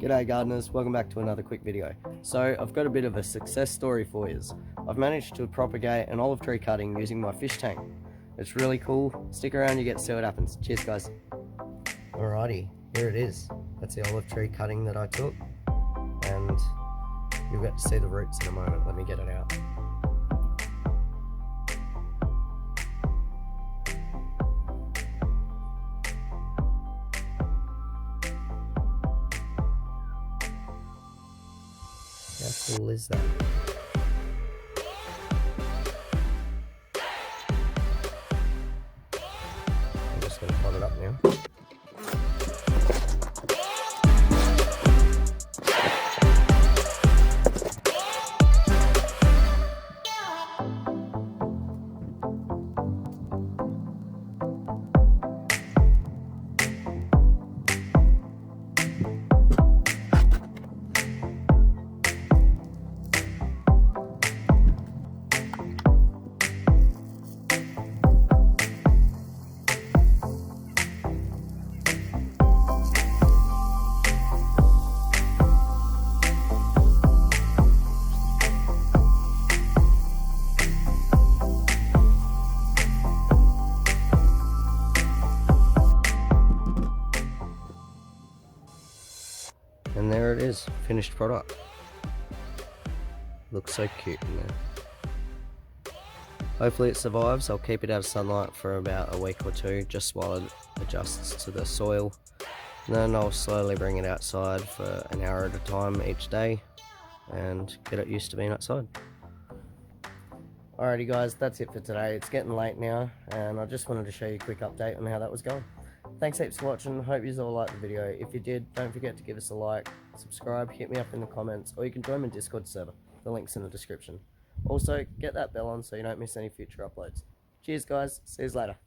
G'day gardeners, welcome back to another quick video. So I've got a bit of a success story for you. I've managed to propagate an olive tree cutting using my fish tank. It's really cool. Stick around, you get to see what happens. Cheers guys. Alrighty, here it is. That's the olive tree cutting that I took, and you'll get to see the roots in a moment. Let me get it out. How cool is that? I'm just going to pot it up now. And there it is, finished product. Looks so cute in there. Hopefully it survives. I'll keep it out of sunlight for about a week or two, just while it adjusts to the soil. And then I'll slowly bring it outside for an hour at a time each day and get it used to being outside. Alrighty guys, that's it for today. It's getting late now and I just wanted to show you a quick update on how that was going. Thanks heaps for watching. Hope you all liked the video. If you did, don't forget to give us a like, subscribe, hit me up in the comments, or you can join my Discord server. The link's in the description. Also, get that bell on so you don't miss any future uploads. Cheers guys, see you later.